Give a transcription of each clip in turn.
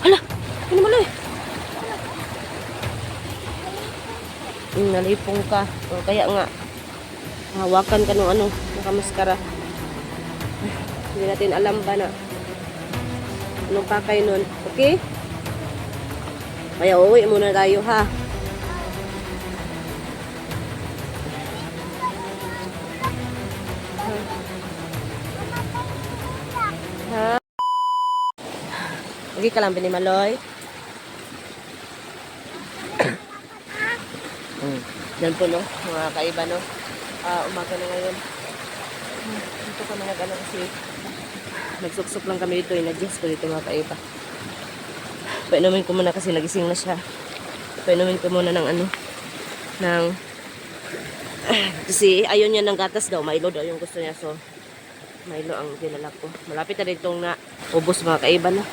Hala, ano mo lang? Nalipong ka. O, kaya nga, hawakan ka nung ano, nakamaskara. Hindi natin alam ba na anong pakay nun. Okay? Kaya uwi muna tayo ha. Ha? Lagi ka lang binimaloy. Yan po no, mga kaiba no. Umaga na ngayon. Dito kami nag-ano kasi nagsuksok lang kami dito. In-adjust ko dito mga kaiba. Painumin ko muna kasi nagising na siya. Painumin ko muna ng ano, ng kasi ayaw niya ng gatas daw. Milo daw yung gusto niya. So, Milo ang dinala ko. Malapit na rin itong na ubos mga kaiba no.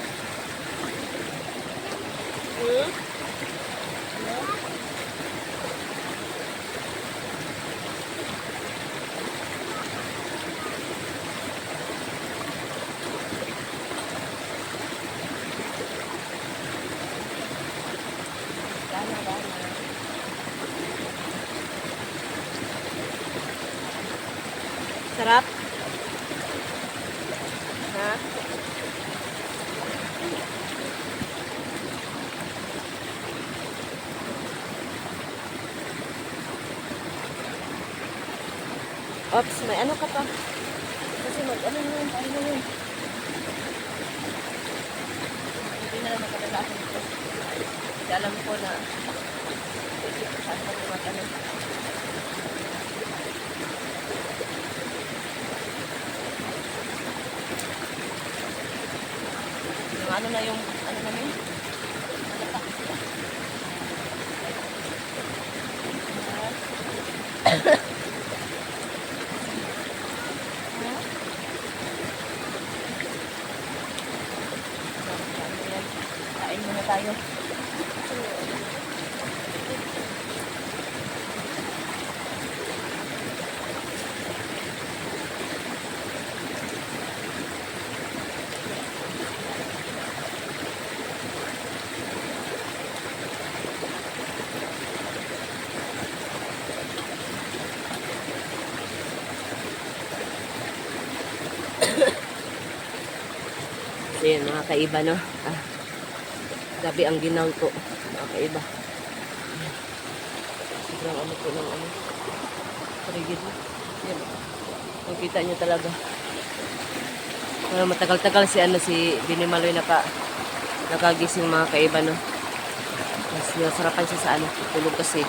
Sarap? Ha? Ops, may ano ka pa? Kasi mag-ano na yun, tayo na yun. Hindi na lang magkadalasan ito. Kasi alam ko na saan ko mag-ano. Yung ano na yung, ano namin? Kain muna tayo. So yun mga kaiba no. Gabi ang ginaw ko mga kaiba. Sobrang ano po ng ano. Parigid mo. Yan. Makikita nyo talaga. Pero matagal-tagal si ano si Binimaloy nakagising mga kaiba no. Mas nasarapan siya sa ano. Tulog kasi.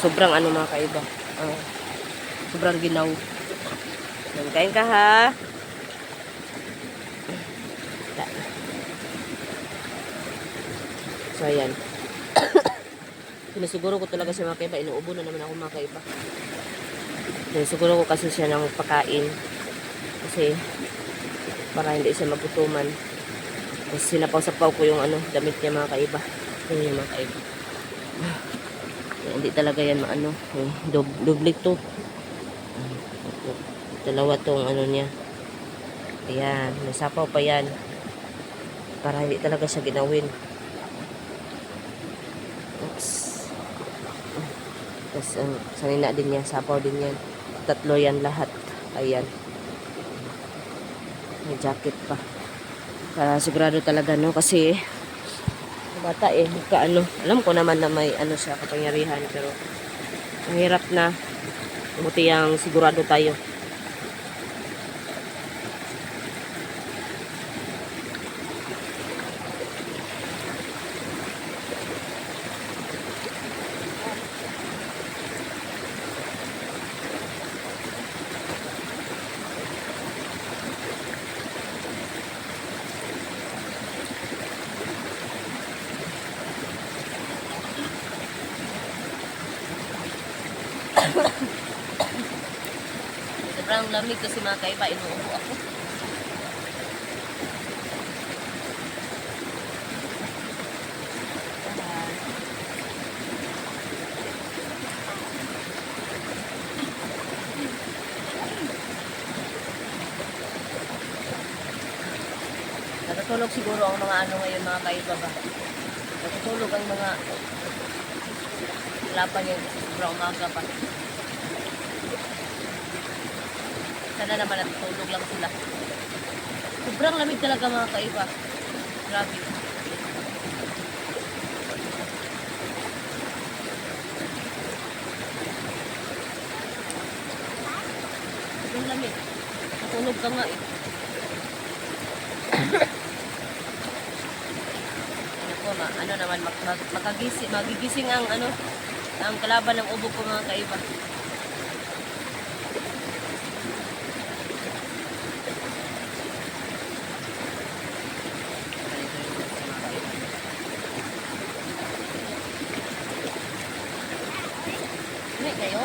Sobrang ano mga kaiba. Sobrang ginaw. Kain ka ha. So, ayan. Sinusiguro ko talaga siya mga kaiba. Inuubo na naman ako mga kaiba. Sinusiguro ko kasi siya ng pagkain. Kasi, para hindi siya magutuman. Tapos, sinapaw-sapaw ko yung ano, damit niya mga kaiba. Yun yung mga kaiba. Hindi talaga yan maano. Dublik to. Dalawa tong ano niya. Ayan. Nasapaw pa yan. Para hindi talaga siya ginawin. Tapos sanina din yan, sapaw din yan. Tatlo yan lahat. Ayan. May jacket pa. Para sigurado talaga no kasi bata ano. Alam ko naman na may ano siya kapangyarihan pero mahirap na. Buti yang sigurado tayo. Sobrang lamig kasi mga kaiba, inuubo ako. Natutulog siguro ang mga ano ngayon mga kaiba ba. Natutulog ang mga laban yung sobrang umaga pa. Sana naman natutulog lang sila. Sobrang lamig talaga mga kaiba. Grabe. Sobrang lamig. Natulog ka nga eh. Ano naman magigising ang ano ang kalaban ng ubo ko mga kaiba. Hindi kayo?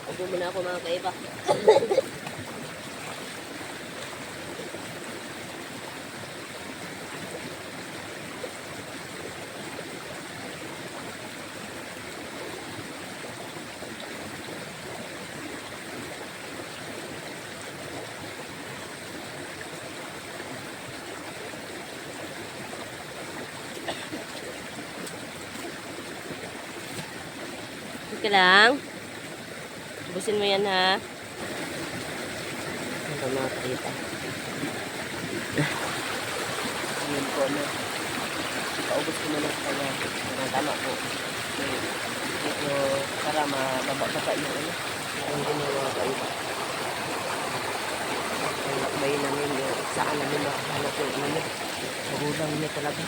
Ubo muna ako mga kaiba. Okay lang. Ubusin mo yan ha. Ano mga kaiba. Ayan po na. Paubos ko muna sa kanya. Tama po. Medyo para mababa yung ano. Ang ginawa mga kaiba. Ang lakbay namin yung saan namin makahanap yung ano. Magulang niya talaga.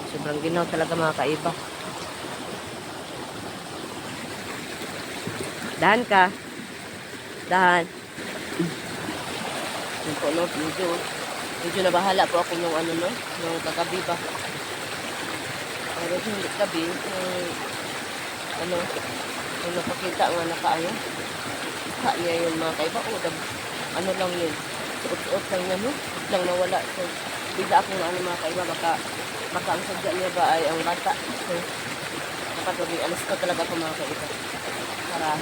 Sobrang ginaw talaga mga kaiba. Dahan ka. Dahan. Yun po no, medyo nabahala po ako nung ano no, nung kagabi ba. Pero hindi gabi, ano, yung napakita nga nakaayon. Ha niya yun mga kaiba. O, ano lang yun. Suot-suot lang niya no. Lang nawala. So, bigla akong ano mga kaiba, baka ang sadya niya ba ay ang bata. So, dapat alas ko talaga ako mga kaiba. Para,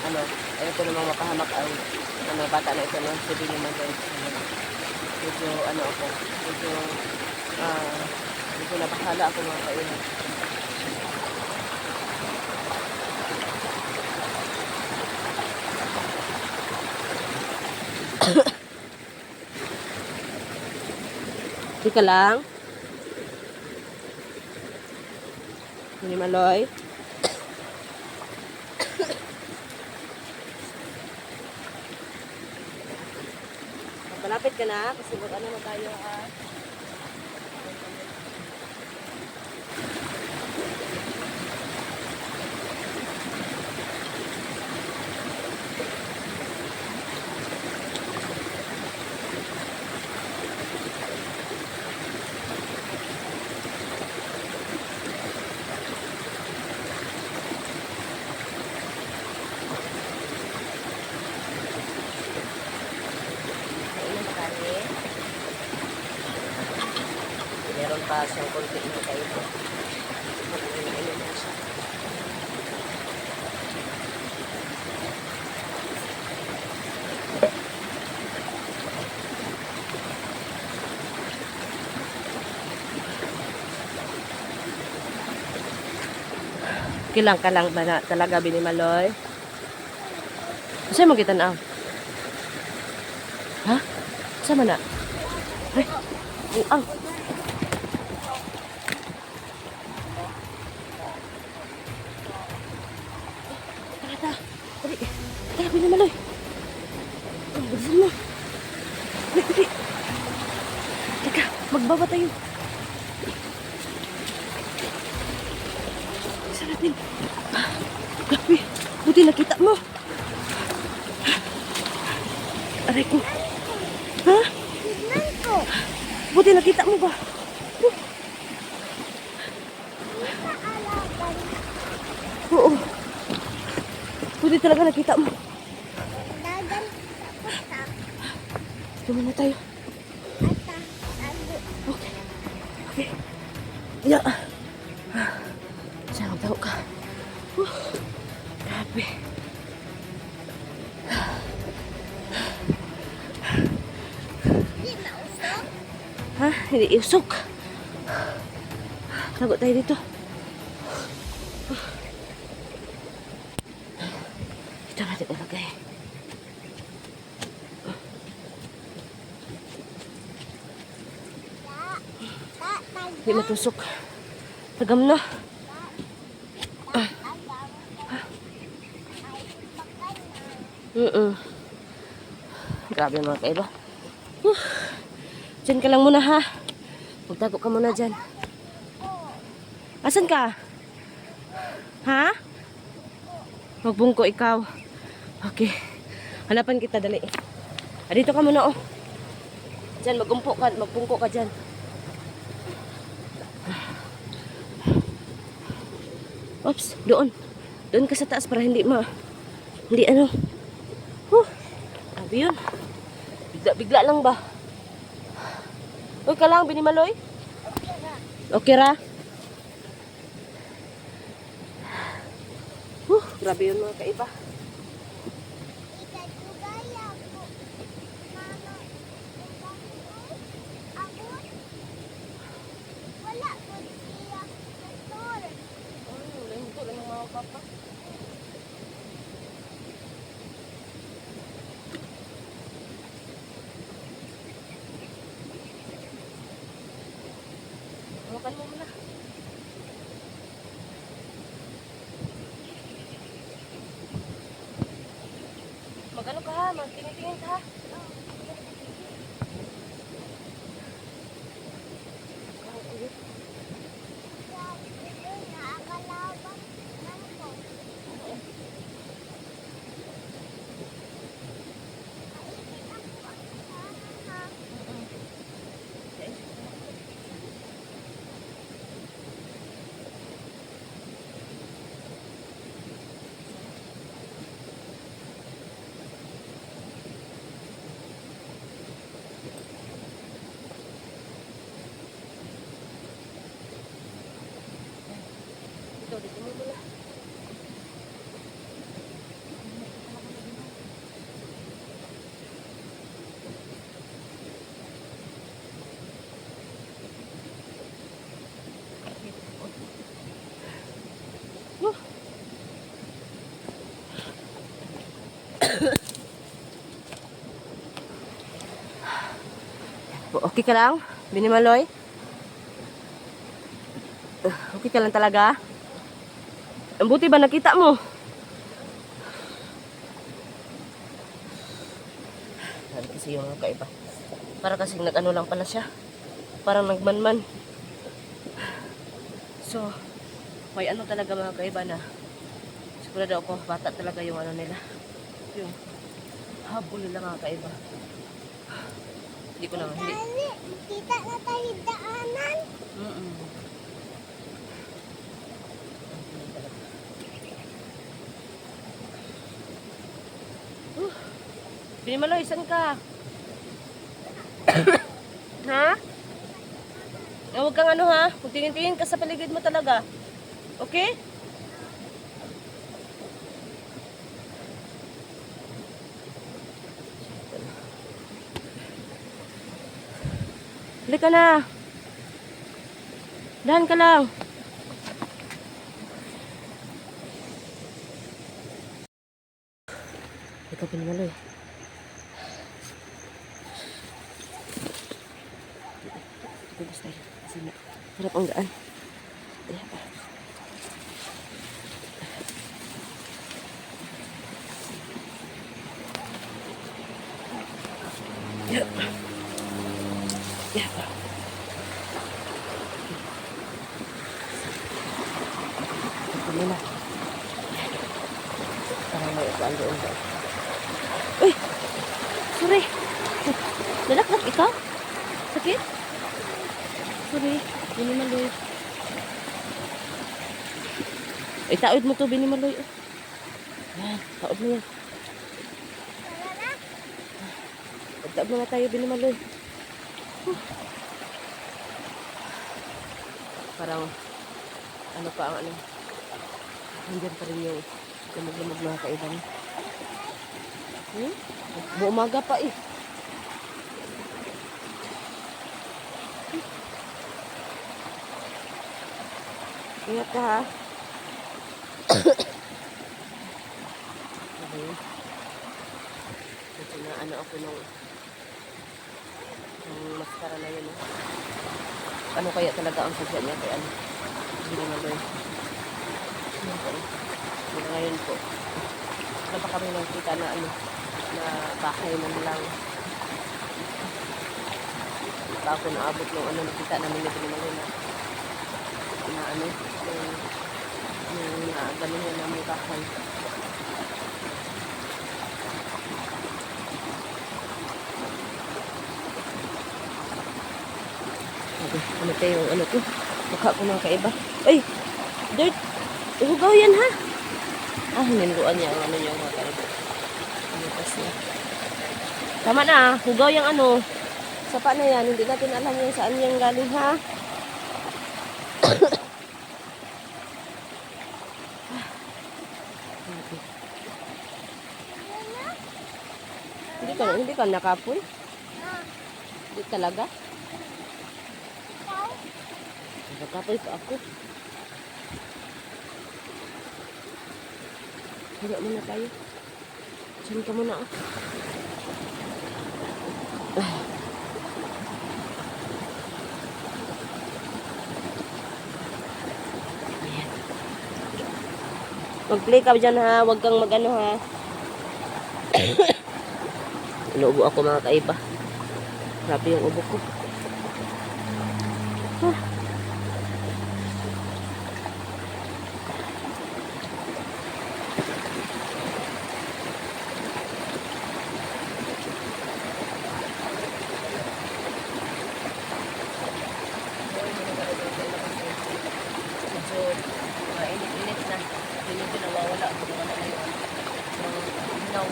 ano, ayaw ko namang makahamak ang ano, bata na ito, no? Sabi naman guys, medyo, ano ako, medyo nabahala ako mga kaiba. Tika lang. Ini Maloy. Malapit ka na kasi ano na tayo ha. naman pa siyang konti na kayo. Mag-inom na siya. Kilang ka lang ba na talaga Binimaloy? Saan mo kita na? Ha? Saan na? Ay, ang. Tara. Tara, Binimaloy. Ang bilisan mo. Dali. Teka, magbaba tayo. Isa natin. Grabe, buti nakita mo. Aray ko. Ha? Buti nakita mo ba? Oo. Buti talaga nakita mo. Tumuna tayo. Okay. Okay. Ya. Jangan tahu ka. Grabe. Ha? Hindi usok. Tago tayo dito. Ito natin ilagay. Hindi matusok. Tagam na. Grabe mga kaiba. Diyan ka lang muna ha. Magtago ka muna dyan. Asan ka? Ha? Magbungko ikaw. Okay. Hanapan kita dali. Dito ka muna oh. Diyan magbungko ka dyan. Oops, doon. Doon ka sa taas para hindi ano. Sabi yun. Bigla lang ba? Uy ka lang, Binimaloy? Okay ra? Grabe yun mga kaiba. Makan mo muna. Magano ka ha? Magtingin-tingin ka ha? Dito mo muna. Okay ka lang, Binimaloy? Okay ka lang talaga? Ang buti ba nakita mo? Sabi kasi yung mga kaiba. Para kasing nag-ano lang pala siya. Parang nagmanman. So, may ano talaga mga kaiba na sigurado ako, bata talaga yung ano nila. Yung habol nila mga kaiba. Hindi ko naman, hindi. Kita na tayo daanan. Binimaloy, saan ka? Ha? Huwag kang ano ha. Huwag tingin-tingin ka sa paligid mo talaga. Okay? Halika na. Dahan ka lang. Ikaw pinamaloy. Ito gusto tayo. Kasi harap ang daan. Ayan pa. Yeah. Yeah. Ito nila. Parang may upuan doon daw. Uy! Sorry! Nalaknak ikaw? Sakit? Sorry. Binimaloy. Ay, taod mo to, Binimaloy. Yan, taod mo yan. Taod mo na tayo, Binimaloy. Parang, ano pa ang ano, nandiyan pa rin yung lumag-lumag mga kailan. Buumaga pa eh. Ingat ka ha. Okay. Kasi na ano ako nung maskara na yun. Ano kaya talaga ang sadya niya kaya ano. Hindi na doon. Ngayon po. Wala pa kami nakita na ano na bahay man lang. Pa ako naabot ng ano nakita namin na Binimaloy na ano yung ganun yun na may bahay. Ano tayo yung ano ko? Mukha ko mga kaiba. Ay! Dirt! Ihugaw yan ha! Ah, hininduan niya ang ano niya mga kaiba. Pinitas niya. Tama na, hugaw yung ano. Sapa na yan, hindi natin alam yung saan yung galing ha. Hindi ka nakapoy? Hindi talaga? Nakapoy pa ako. Higa muna tayo. Diyan ka muna ah. Mag-play ka dyan ha. Huwag kang mag-ano ha. Inuubo ako mga kaiba. Grabe yung ubo ko. Init na. Hindi ko nawawala. Nawala na yun. Ilaw.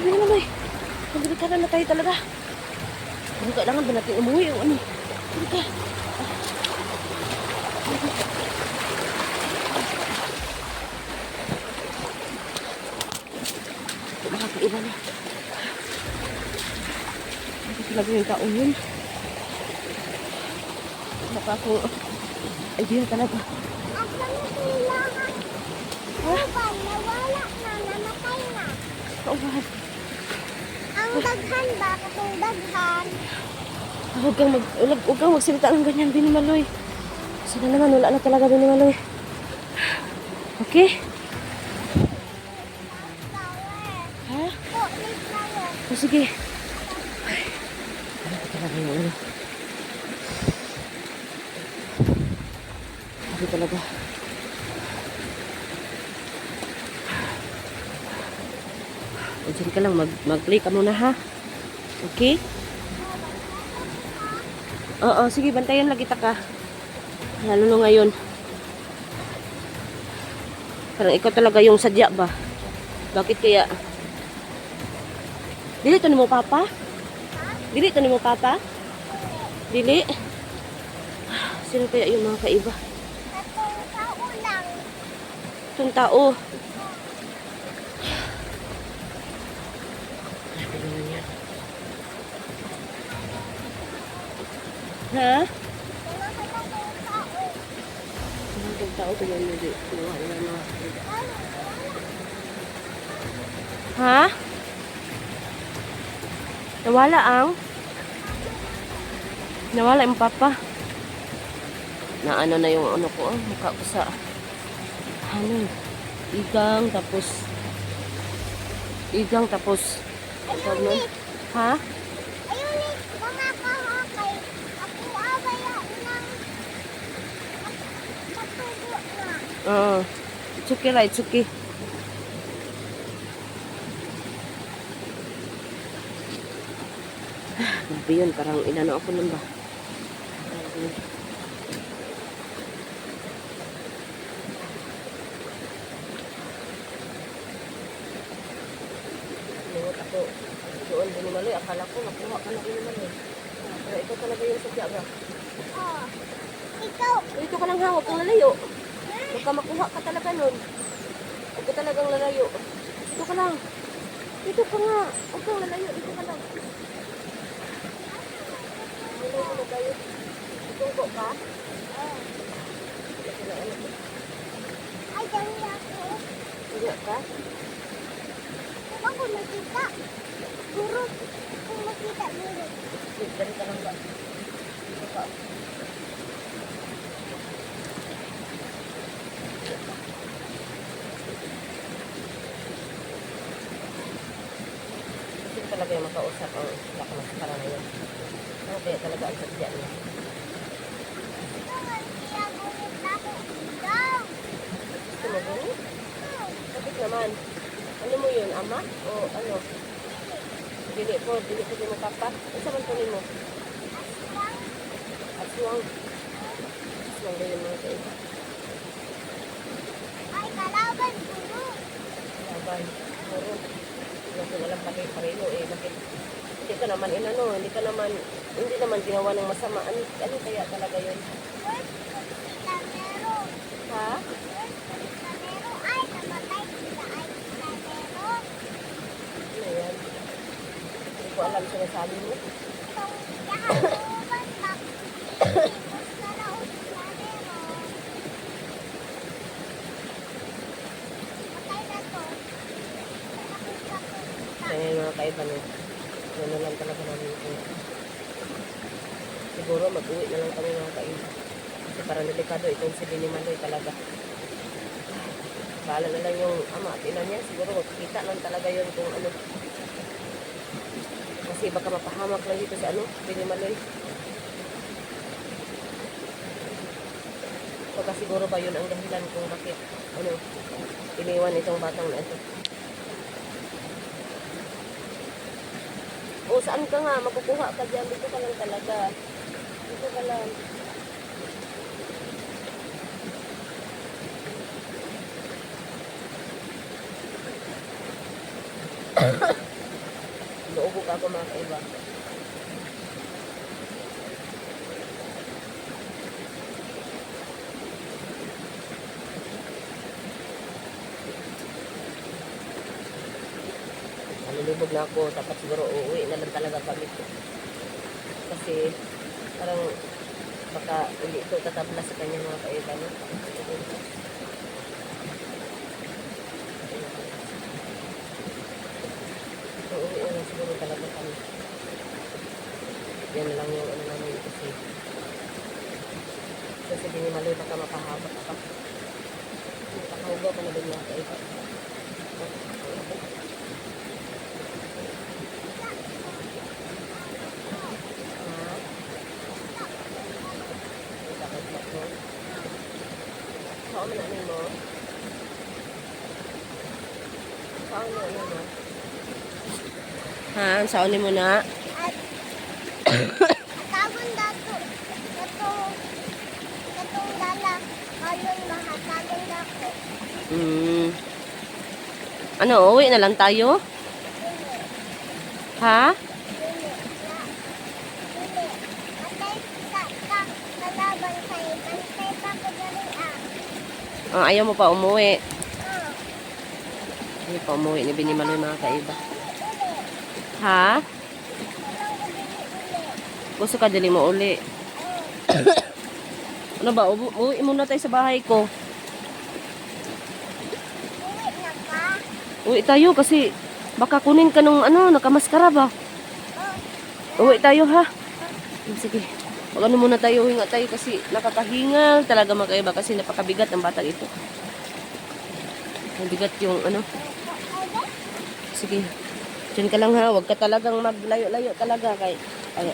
Sabi naman, Loy. Nagdelikada na tayo talaga. Kung kailangan ba natin umuwi o ano? Hindi ka. Makakaiba na. Hindi talaga yung taong yun. Baka ako, idea talaga. At kami sila ha? Ba, nawala na, namatay na. Kaubahan. Ang daghan ba, katong daghan? Huwag kang magsalita ng ganyan, Binimaloy. Sana naman, wala na talaga, Binimaloy. Okay? Ha? Po, late na yun. O sige. Ay, ano ko talaga yung ano? Hindi talaga. O, dyan ka lang, mag-play ka muna ha. Okay? Oo, sige, bantayan lagi ta ka. Lalo na ngayon. Parang ikaw talaga yung sadya ba? Bakit kaya? Dili to ni mo papa? Dili to ni mo papa? Dili? Sino kaya yung mga kaiba? Katong tao lang. Itong tao. Ano naman yan? Ha? Wala ka katong tao. Itong tao ko yan. Ha? Nawala yung papa. Na ano na yung ano ko, mukha ko sa ano, igang tapos tawag nun? Ha? Ayun eh, mga kahakay. Ako abaya ng matubo na. Oo. It's okay lah, it's okay. Grabe yun, parang inano ako nun ba? Lingot ako doon, Binimaloy. Akala ko makuha ka na, Binimaloy. Pero ito talaga yung sadya ba? Oh. Ikaw, Dito ka lang ha, huwag kang lalayo. Baka makuha ka talaga nun. Huwag ka talagang lalayo. Dito ka lang. Dito ka nga. Huwag kang lalayo. Dito ka lang. Lalayo na tayo. Tungko ka? ay dali ako. Hindi ka? Kung ako nakita, guro, kung makita guro. Dito ka lang ba? Dito ka. Kasi talaga yung makausap ang lakas para ngayon. Ano kaya talaga ang sadya niya? Naman siya gunit na ako. Ikaw. Gusto mo ganun? Bakit naman? Ano mo yun? Ama? O ano? Dili po di mo papa. Ano sa mantunin mo? Aswang. Aswang. Aswang ba yung mga kaiba? Ay, kalaban guro. Laban. Puro. Hindi ko alam pareho eh. Bakit? Hindi ka naman inano. Hindi naman ginawa ng masama. Ano kaya talaga yun? First, kita meron. Ha? First, kita meron. Ay, namatay sila. Ay, kita meron. Ano yan? Hindi ko alam sinasabi mo. Itong kahaluban pa. Tapos na raon sila meron. Patay na to. Nakita ko. Kaya yung mga kaiba no. Ano lang talaga namin ito. Siguro mag-uwi na lang kami mga kaiba. Kasi parang delikado itong si Binimaloy talaga. Bahala na lang yung ama at ina niya. Siguro magkita lang talaga yun kung ano. Kasi baka mapahamak lang dito si ano, Binimaloy. Baka siguro ba yun ang dahilan kung bakit ano, iniwan itong batang na ito. O saan ka nga? Makukuha ka dyan. Dito ka lang talaga. Dito ka lang. Nauubo ka ako mga kaiba. Nalulubog na ako, tapos siguro uuwi na lang talaga kami. Kasi parang baka hindi ito tatabla sa kanya mga kaiba, no? Uuwi na lang siguro talaga kami. Yan lang yung ano namin kasi Binimaloy baka mapahaba pa. Makahugaw pa na din mga kaiba. Saan mo na ano mo? Saan mo ano mo? Ha? Saan mo na? At tagon dato. Katong dala. Kalong mahatagon dako. Ano, uwi na lang tayo? Ha? Dili. Atay ka kalaban kay bantay pa ko dali ah. Ayaw mo pa umuwi. Oh. Ayaw pa umuwi ni Binimaloy mga kaiba. Ha? Gusto ka dali mo uli. Ano ba? Uwi muna tayo sa bahay ko. Uwi na ka? Uwi tayo kasi baka kunin ka nung ano, nakamaskara ba? Uwi tayo ha? Sige. Pag ano muna tayo, hinga tayo kasi nakakahingal talaga mga kaiba kasi napakabigat ng batang ito. Mabigat yung ano. Sige. Diyan ka lang ha. Huwag ka talagang maglayo-layo talaga kay... Ay.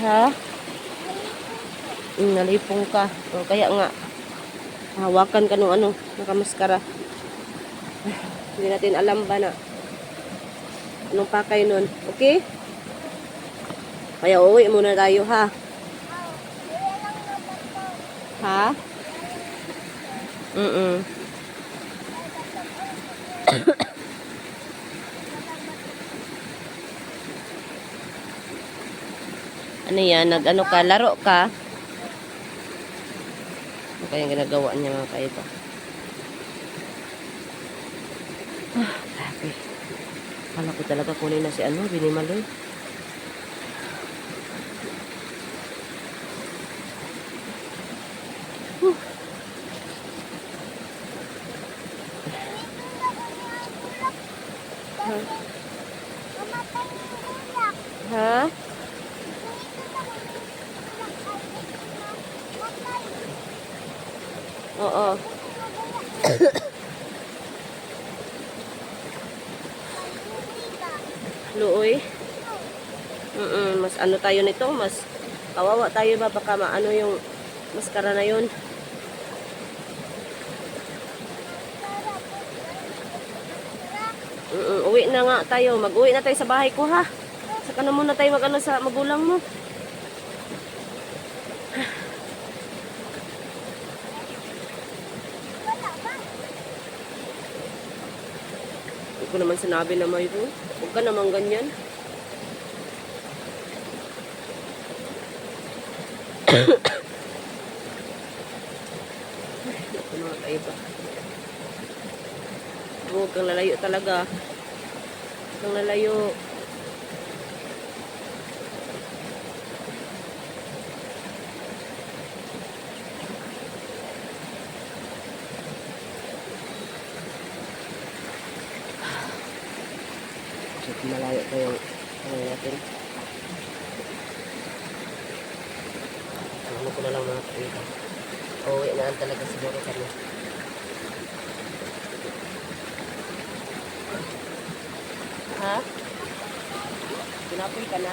Ha? Nalipong ka. O, kaya nga. Hawakan ka nung ano, nakamaskara. Hindi natin alam ba na anong pakay nun. Okay? Kaya uwi muna tayo ha. Ha? Ano yan? Nag-ano ka? Laro ka? Ano kayang ginagawa niya mga kaiba? Grabe. Kala ko talaga kunin na si ano, Binimaloy. Ha? Oo. Luoy. Mas ano tayo nito, mas kawawa tayo ba baka maano yung maskara na yun. Uwi na nga tayo. Mag-uwi na tayo sa bahay ko ha. Saka na muna tayo mag-ano sa magulang mo. Hindi ko naman sinabi na mayroon. Huwag ka naman ganyan. Ito mga kaiba. Huwag kang lalayo talaga. Huwag kang lalayo. Malayo pa yung ano natin. Ano ko na lang mga kaiba. Uwi na talaga siguro kami. Ha? Pinapoy ka na?